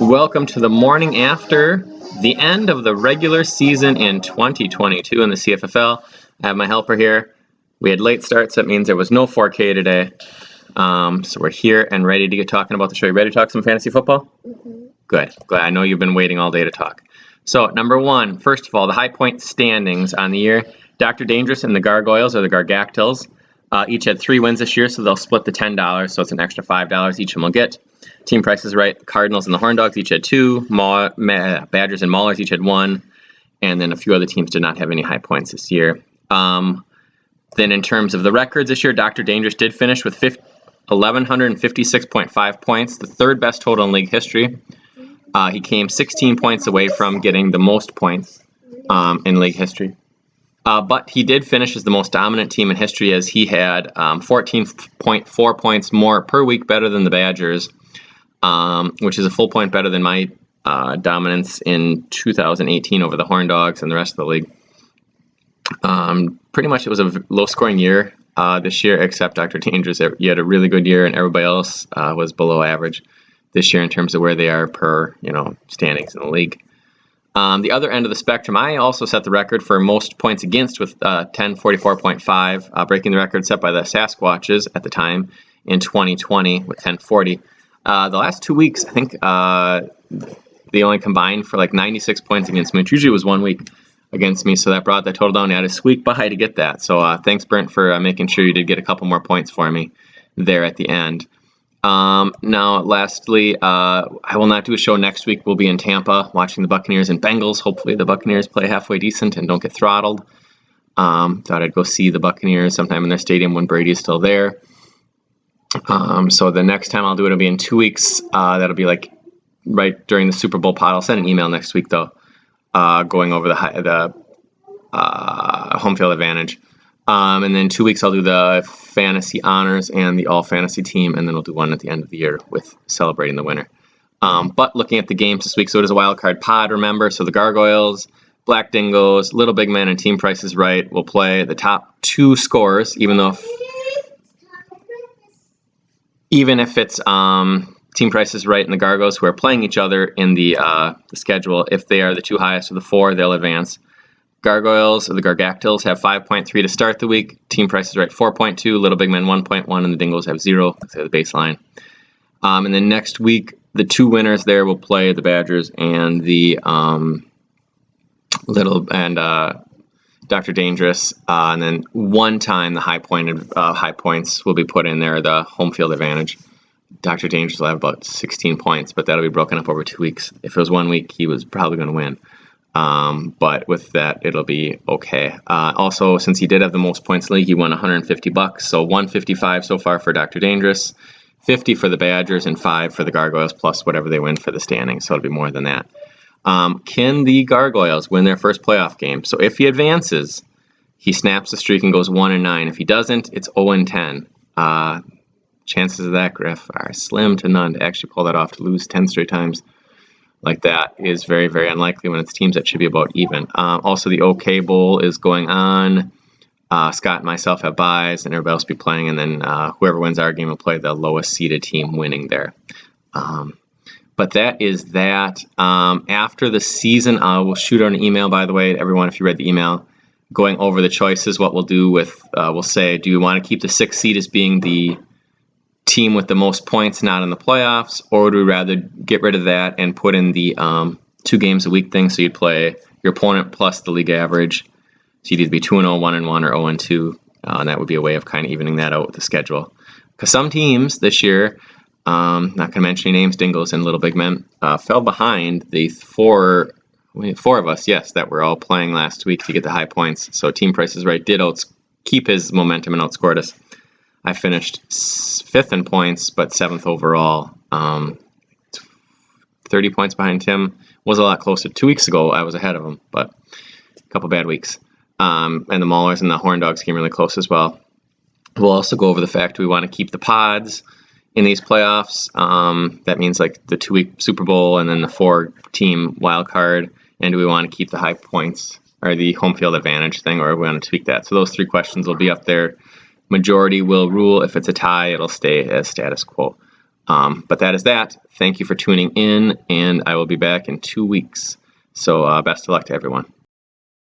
Welcome to the morning after the end of the regular season in 2022 in the CFFL. I have my helper here. We had late starts, that means there was no 4K today. So we're here and ready to get talking about the show. You ready to talk some fantasy football? Mm-hmm. Good. Glad. I know you've been waiting all day to talk. So, number one, first of all, the high point standings on the year. Dr. Dangerous and the Gargoyles, or the Gargactyls, each had 3 wins this year, so they'll split the $10, so it's an extra $5 each of them will get. Team Price is Right, Cardinals and the Horn Dogs each had 2, Badgers and Maulers each had 1, and then a few other teams did not have any high points this year. Then in terms of the records this year, Dr. Dangerous did finish with 1,156.5 points, the third best total in league history. He came 16 points away from getting the most points in league history. But he did finish as the most dominant team in history, as he had 14.4 points more per week better than the Badgers, which is a full point better than my dominance in 2018 over the Horn Dogs and the rest of the league. Pretty much it was a low-scoring year this year, except Dr. Dangerous. You had a really good year, and everybody else was below average this year in terms of where they are per standings in the league. The other end of the spectrum, I also set the record for most points against with 1044.5, breaking the record set by the Sasquatches at the time in 2020 with 1040. The last 2 weeks, I think they only combined for like 96 points against me, which usually was 1 week against me, so that brought that total down. I had to squeak by to get that. So thanks, Brent, for making sure you did get a couple more points for me there at the end. Now, lastly, I will not do a show next week. We'll be in Tampa watching the Buccaneers and Bengals. Hopefully the Buccaneers play halfway decent and don't get throttled. Thought I'd go see the Buccaneers sometime in their stadium when Brady is still there. So the next time I'll do it will be in 2 weeks. That'll be like right during the Super Bowl pod. I'll send an email next week, though, going over the home field advantage. And then 2 weeks I'll do the fantasy honors and the all fantasy team, and then we'll do one at the end of the year with celebrating the winner. But looking at the games this week, so it is a wildcard pod, remember. So the Gargoyles, Black Dingoes, Little Big Men, and Team Price is Right will play the top 2 scorers, even if it's Team Price is Right and the Gargoyles who are playing each other in the schedule. If they are the 2 highest of the 4, they'll advance. Gargoyles, or the Gargactyls, have 5.3 to start the week. Team Price is Right 4.2, Little Big Men 1.1, and the Dingoes have 0. That's the baseline. And then next week, the 2 winners there will play the Badgers and the Dr. Dangerous. And then one time the high points will be put in there, the home field advantage. Dr. Dangerous will have about 16 points, but that'll be broken up over 2 weeks. If it was 1 week, he was probably going to win. But with that, it'll be okay. Also, since he did have the most points in the league, he won $150. So 155 so far for Dr. Dangerous, 50 for the Badgers, and 5 for the Gargoyles, plus whatever they win for the standings. So it'll be more than that. Can the Gargoyles win their first playoff game? So if he advances, he snaps the streak and goes 1-9. If he doesn't, it's 0-10. Chances of that, Griff, are slim to none to actually pull that off, to lose 10 straight times like that is very, very unlikely when it's teams that should be about even. Also, the OK Bowl is going on. Scott and myself have buys, and everybody else will be playing, and then whoever wins our game will play the lowest seeded team winning there. But that is that. After the season, we'll shoot out an email, by the way, to everyone, if you read the email, going over the choices. What we'll do with, we'll say, do you want to keep the 6th seed as being the team with the most points not in the playoffs, or would we rather get rid of that and put in the 2 games a week thing? So you'd play your opponent plus the league average. So you'd either be 2-0, 1-1, or 0-2. And that would be a way of kind of evening that out with the schedule. Because some teams this year, not going to mention any names, Dingoes and Little Big Men, fell behind the 4 of us, yes, that were all playing last week to get the high points. So Team Price is Right did keep his momentum and outscored us. I finished 5th in points, but 7th overall. 30 points behind Tim. Was a lot closer. 2 weeks ago, I was ahead of him, but a couple bad weeks. And the Maulers and the Horn Dogs came really close as well. We'll also go over the fact we want to keep the pods in these playoffs. That means like the 2-week Super Bowl and then the 4-team wild card. And do we want to keep the high points or the home field advantage thing, or we want to tweak that? So those 3 questions will be up there. Majority will rule. If it's a tie, it'll stay as status quo. But that is that. Thank you for tuning in, and I will be back in 2 weeks. So best of luck to everyone.